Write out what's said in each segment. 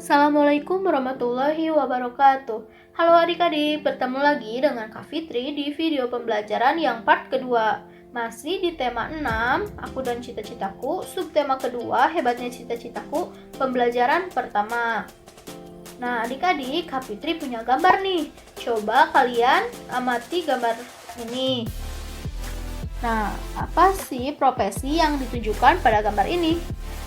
Assalamualaikum warahmatullahi wabarakatuh. Halo adik-adik, bertemu lagi dengan Kak Fitri di video pembelajaran yang part kedua. Masih di tema 6, aku dan cita-citaku, subtema kedua, hebatnya cita-citaku, pembelajaran pertama. Nah adik-adik, Kak Fitri punya gambar nih. Coba kalian amati gambar ini. Nah, apa sih profesi yang ditunjukkan pada gambar ini?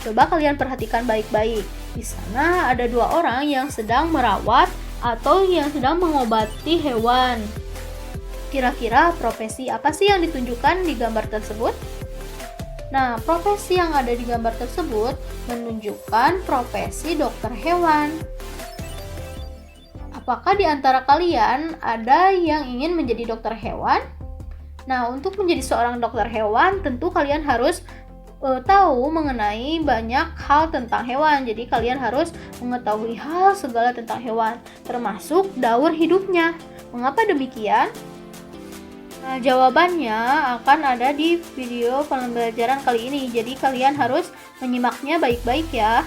Coba kalian perhatikan baik-baik. Di sana ada dua orang yang sedang merawat atau yang sedang mengobati hewan. Kira-kira profesi apa sih yang ditunjukkan di gambar tersebut? Nah, profesi yang ada di gambar tersebut menunjukkan profesi dokter hewan. Apakah di antara kalian ada yang ingin menjadi dokter hewan? Nah, untuk menjadi seorang dokter hewan, tentu kalian harus tahu mengenai banyak hal tentang hewan. Jadi kalian harus mengetahui hal segala tentang hewan, termasuk daur hidupnya. Mengapa demikian? Nah, jawabannya akan ada di video pembelajaran kali ini. Jadi kalian harus menyimaknya baik-baik ya.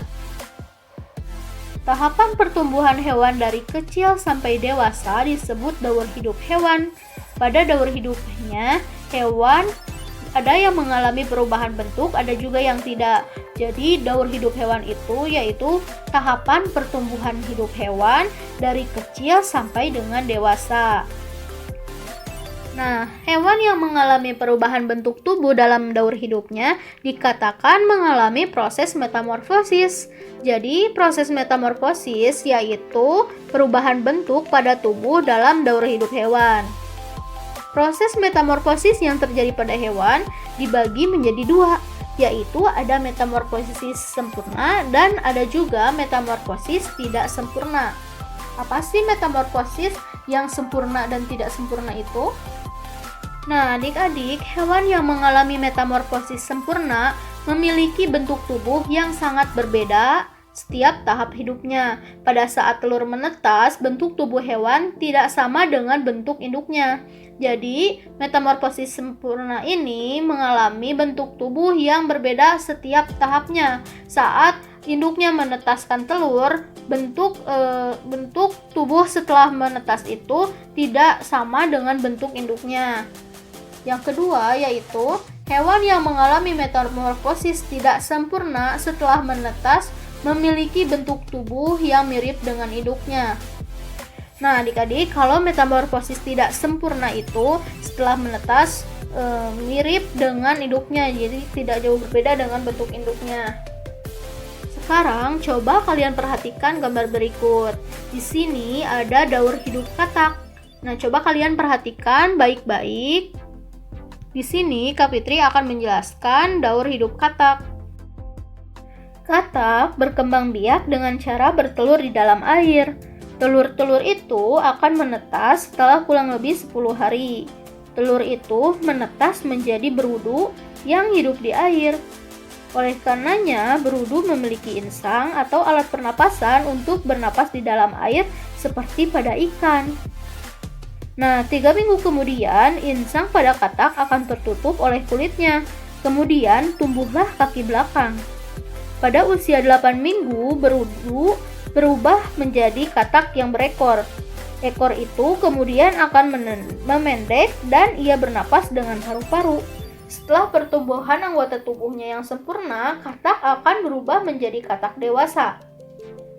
Tahapan pertumbuhan hewan dari kecil sampai dewasa disebut daur hidup hewan. Pada daur hidupnya, hewan ada yang mengalami perubahan bentuk, ada juga yang tidak. Jadi daur hidup hewan itu yaitu tahapan pertumbuhan hidup hewan dari kecil sampai dengan dewasa. Nah, hewan yang mengalami perubahan bentuk tubuh dalam daur hidupnya dikatakan mengalami proses metamorfosis. Jadi, proses metamorfosis yaitu perubahan bentuk pada tubuh dalam daur hidup hewan. Proses metamorfosis yang terjadi pada hewan dibagi menjadi dua, yaitu ada metamorfosis sempurna dan ada juga metamorfosis tidak sempurna. Apa sih metamorfosis yang sempurna dan tidak sempurna itu? Nah, adik-adik, hewan yang mengalami metamorfosis sempurna memiliki bentuk tubuh yang sangat berbeda setiap tahap hidupnya. Pada saat telur menetas, bentuk tubuh hewan tidak sama dengan bentuk induknya. Jadi, metamorfosis sempurna ini mengalami bentuk tubuh yang berbeda setiap tahapnya. Saat induknya menetaskan telur, bentuk tubuh setelah menetas itu tidak sama dengan bentuk induknya. Yang kedua yaitu hewan yang mengalami metamorfosis tidak sempurna setelah menetas memiliki bentuk tubuh yang mirip dengan induknya. Nah, adik-adik, kalau metamorfosis tidak sempurna itu setelah menetas mirip dengan induknya, jadi tidak jauh berbeda dengan bentuk induknya. Sekarang coba kalian perhatikan gambar berikut. Di sini ada daur hidup katak. Nah, coba kalian perhatikan baik-baik. Di sini Kak Fitri akan menjelaskan daur hidup katak. Katak berkembang biak dengan cara bertelur di dalam air. Telur-telur itu akan menetas setelah kurang lebih 10 hari. Telur itu menetas menjadi berudu yang hidup di air. Oleh karenanya, berudu memiliki insang atau alat pernapasan untuk bernapas di dalam air seperti pada ikan. Nah, 3 minggu kemudian, insang pada katak akan tertutup oleh kulitnya. Kemudian, tumbuhlah kaki belakang. Pada usia 8 minggu, berudu berubah menjadi katak yang berekor. Ekor itu kemudian akan memendek dan ia bernapas dengan paru-paru. Setelah pertumbuhan anggota tubuhnya yang sempurna, katak akan berubah menjadi katak dewasa.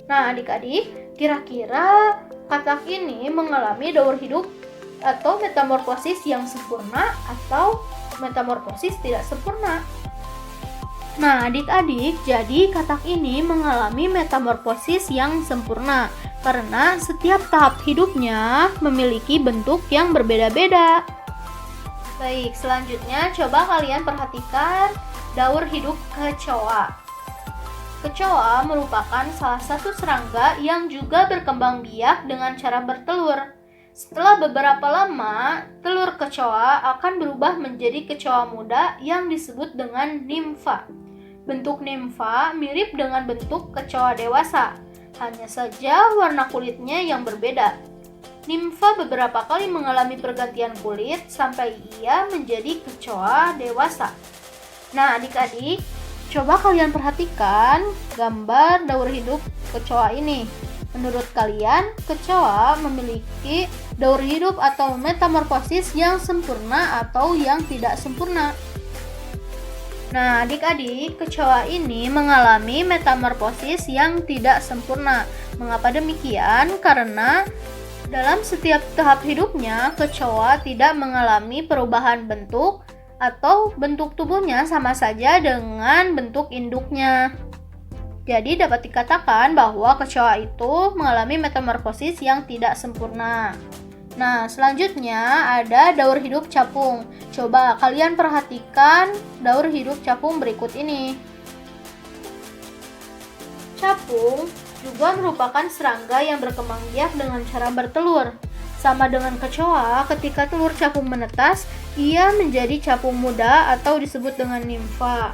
Nah, adik-adik, kira-kira katak ini mengalami daur hidup atau metamorfosis yang sempurna atau metamorfosis tidak sempurna? Nah, adik-adik, jadi katak ini mengalami metamorfosis yang sempurna karena setiap tahap hidupnya memiliki bentuk yang berbeda-beda. Baik, selanjutnya coba kalian perhatikan daur hidup kecoa. Kecoa merupakan salah satu serangga yang juga berkembang biak dengan cara bertelur. Setelah beberapa lama, telur kecoa akan berubah menjadi kecoa muda yang disebut dengan nimfa. Bentuk nimfa mirip dengan bentuk kecoa dewasa, hanya saja warna kulitnya yang berbeda. Nimfa beberapa kali mengalami pergantian kulit sampai ia menjadi kecoa dewasa. Nah, adik-adik, Coba kalian perhatikan gambar daur hidup kecoa ini. Menurut kalian, kecoa memiliki daur hidup atau metamorfosis yang sempurna atau yang tidak sempurna? Nah, adik-adik, kecoa ini mengalami metamorfosis yang tidak sempurna. Mengapa demikian? Karena dalam setiap tahap hidupnya, kecoa tidak mengalami perubahan bentuk atau bentuk tubuhnya sama saja dengan bentuk induknya. Jadi dapat dikatakan bahwa kecoa itu mengalami metamorfosis yang tidak sempurna. Nah, selanjutnya ada daur hidup capung. Coba kalian perhatikan daur hidup capung berikut ini. Capung juga merupakan serangga yang berkembang biak dengan cara bertelur. Sama dengan kecoa, ketika telur capung menetas, ia menjadi capung muda atau disebut dengan nimfa.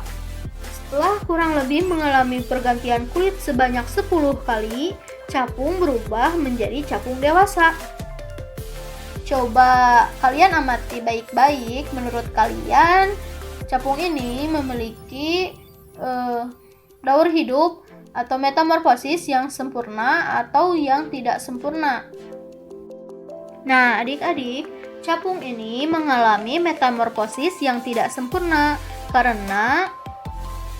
Setelah kurang lebih mengalami pergantian kulit sebanyak 10 kali, capung berubah menjadi capung dewasa. Coba kalian amati baik-baik, menurut kalian capung ini memiliki daur hidup atau metamorfosis yang sempurna atau yang tidak sempurna? Nah, adik-adik, capung ini mengalami metamorfosis yang tidak sempurna karena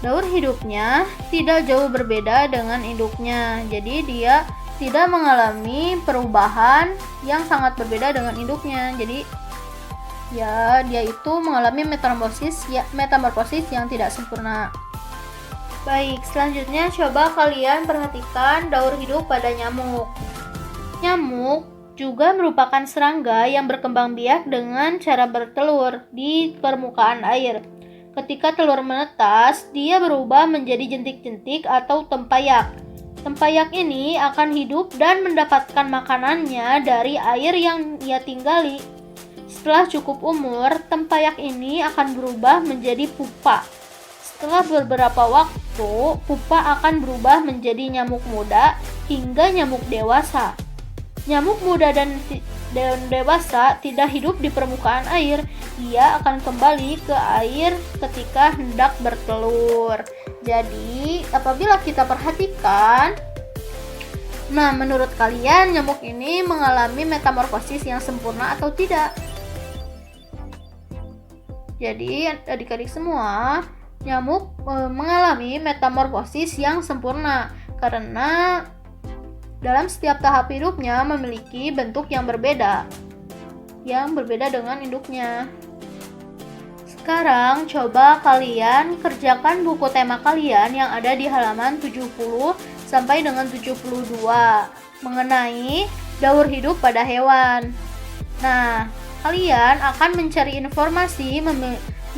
daur hidupnya tidak jauh berbeda dengan induknya. Jadi dia tidak mengalami perubahan yang sangat berbeda dengan induknya. Jadi ya dia itu mengalami metamorfosis yang tidak sempurna. Baik, selanjutnya coba kalian perhatikan daur hidup pada nyamuk. Nyamuk juga merupakan serangga yang berkembang biak dengan cara bertelur di permukaan air. Ketika telur menetas, dia berubah menjadi jentik-jentik atau tempayak. Tempayak ini akan hidup dan mendapatkan makanannya dari air yang ia tinggali. Setelah cukup umur, tempayak ini akan berubah menjadi pupa. Setelah beberapa waktu, pupa akan berubah menjadi nyamuk muda hingga nyamuk dewasa. Nyamuk muda dan dewasa tidak hidup di permukaan air. Ia akan kembali ke air ketika hendak bertelur. Jadi, apabila kita perhatikan, nah menurut kalian nyamuk ini mengalami metamorfosis yang sempurna atau tidak? Jadi, adik-adik semua, nyamuk mengalami metamorfosis yang sempurna karena dalam setiap tahap hidupnya memiliki bentuk yang berbeda dengan induknya. Sekarang coba kalian kerjakan buku tema kalian yang ada di halaman 70 sampai dengan 72 mengenai daur hidup pada hewan. Nah, kalian akan mencari informasi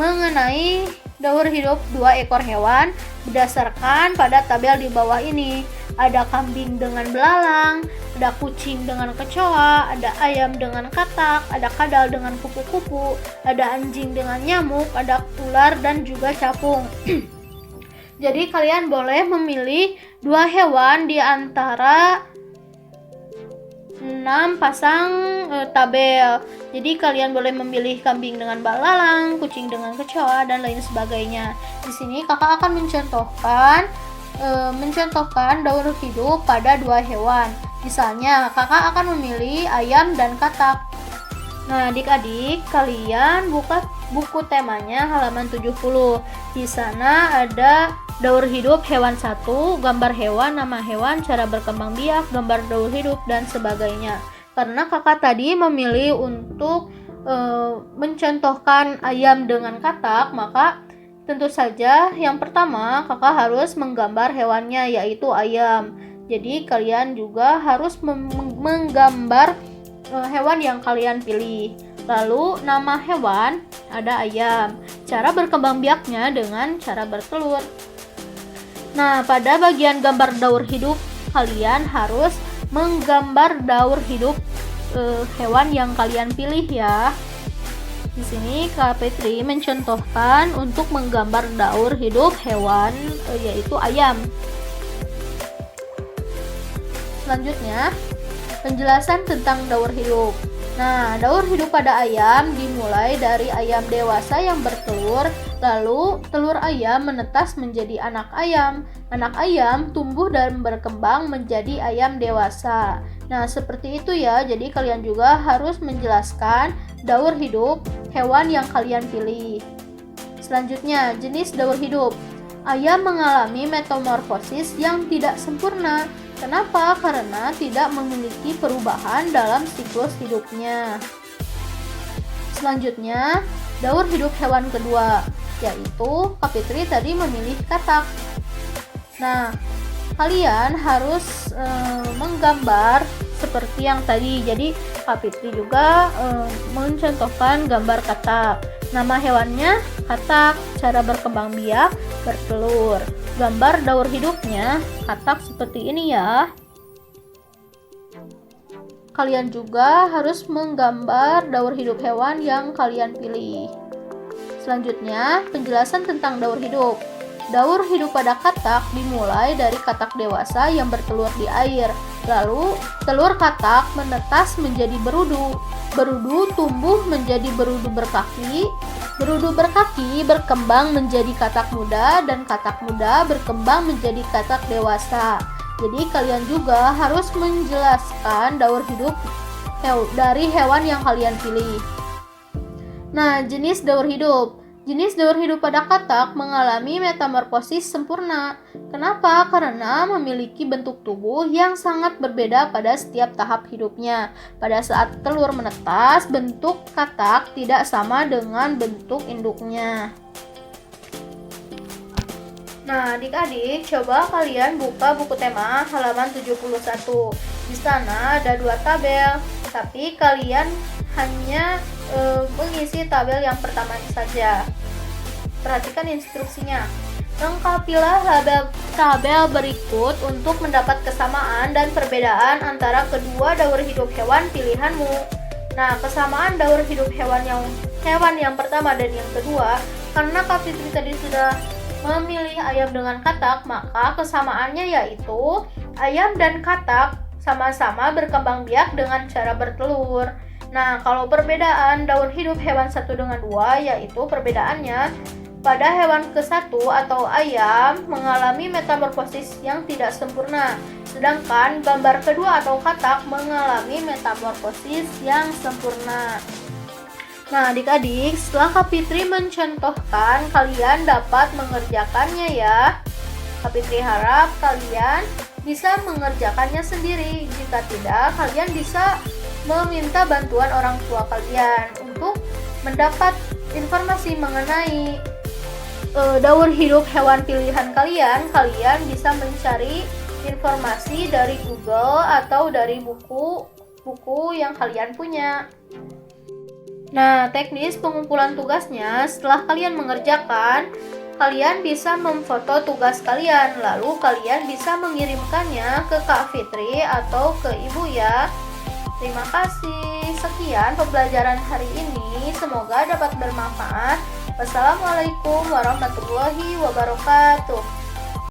mengenai daur hidup 2 ekor hewan berdasarkan pada tabel di bawah ini. Ada kambing dengan belalang, ada kucing dengan kecoa, ada ayam dengan katak, ada kadal dengan kupu-kupu, ada anjing dengan nyamuk, ada ular dan juga capung. Jadi kalian boleh memilih 2 hewan di antara 6 pasang tabel. Jadi kalian boleh memilih kambing dengan belalang, kucing dengan kecoa dan lain sebagainya. Di sini kakak akan mencontohkan daur hidup pada 2 hewan. Misalnya, kakak akan memilih ayam dan katak. Nah, adik-adik, kalian buka buku temanya halaman 70. Di sana ada daur hidup hewan 1, gambar hewan, nama hewan, cara berkembang biak, gambar daur hidup, dan sebagainya. Karena kakak tadi memilih untuk mencontohkan ayam dengan katak, maka tentu saja yang pertama kakak harus menggambar hewannya, yaitu ayam. Jadi kalian juga harus menggambar hewan yang kalian pilih. Lalu nama hewan ada ayam. Cara berkembang biaknya dengan cara bertelur. Nah, pada bagian gambar daur hidup kalian harus menggambar daur hidup hewan yang kalian pilih ya. Di sini Kak Petri mencontohkan untuk menggambar daur hidup hewan yaitu ayam. Selanjutnya, penjelasan tentang daur hidup. Nah, daur hidup pada ayam dimulai dari ayam dewasa yang bertelur Lalu, telur ayam menetas menjadi anak ayam. Anak ayam tumbuh dan berkembang menjadi ayam dewasa. Nah, seperti itu ya. Jadi, kalian juga harus menjelaskan daur hidup hewan yang kalian pilih. Selanjutnya, jenis daur hidup. Ayam mengalami metamorfosis yang tidak sempurna. Kenapa? Karena tidak memiliki perubahan dalam siklus hidupnya. Selanjutnya, daur hidup hewan kedua, yaitu Kak Fitri tadi memilih katak. Nah, kalian harus menggambar seperti yang tadi. Jadi, Kak Fitri juga mencontohkan gambar katak. Nama hewannya katak, cara berkembang biak, bertelur. Gambar daur hidupnya katak seperti ini ya. Kalian juga harus menggambar daur hidup hewan yang kalian pilih. Selanjutnya, penjelasan tentang daur hidup. Daur hidup pada katak dimulai dari katak dewasa yang bertelur di air. Lalu, telur katak menetas menjadi berudu. Berudu tumbuh menjadi berudu berkaki. Berudu berkaki berkembang menjadi katak muda, dan katak muda berkembang menjadi katak dewasa. Jadi kalian juga harus menjelaskan daur hidup dari hewan yang kalian pilih. Nah, jenis daur hidup. Jenis daur hidup pada katak mengalami metamorfosis sempurna. Kenapa? Karena memiliki bentuk tubuh yang sangat berbeda pada setiap tahap hidupnya. Pada saat telur menetas, bentuk katak tidak sama dengan bentuk induknya. Nah, adik-adik, coba kalian buka buku tema halaman 71. Di sana ada 2 tabel, tapi kalian hanya mengisi tabel yang pertama saja. Perhatikan instruksinya. Lengkapilah tabel berikut untuk mendapat kesamaan dan perbedaan antara kedua daur hidup hewan pilihanmu. Nah, kesamaan daur hidup hewan yang pertama dan yang kedua, karena Kak Fitri tadi sudah memilih ayam dengan katak, maka kesamaannya yaitu ayam dan katak sama-sama berkembang biak dengan cara bertelur. Nah, kalau perbedaan daur hidup hewan 1 dengan 2, yaitu perbedaannya pada hewan ke-1 atau ayam mengalami metamorfosis yang tidak sempurna, sedangkan gambar kedua atau katak mengalami metamorfosis yang sempurna. Nah, adik-adik, setelah Kak Fitri mencontohkan, kalian dapat mengerjakannya ya. Kak Fitri harap kalian bisa mengerjakannya sendiri. Jika tidak, kalian bisa meminta bantuan orang tua kalian untuk mendapat informasi mengenai daur hidup hewan pilihan kalian. Kalian bisa mencari informasi dari Google atau dari buku yang kalian punya. Nah, teknis pengumpulan tugasnya, setelah kalian mengerjakan, kalian bisa memfoto tugas kalian, lalu kalian bisa mengirimkannya ke Kak Fitri atau ke Ibu ya. Terima kasih. Sekian pembelajaran hari ini. Semoga dapat bermanfaat. Wassalamualaikum warahmatullahi wabarakatuh.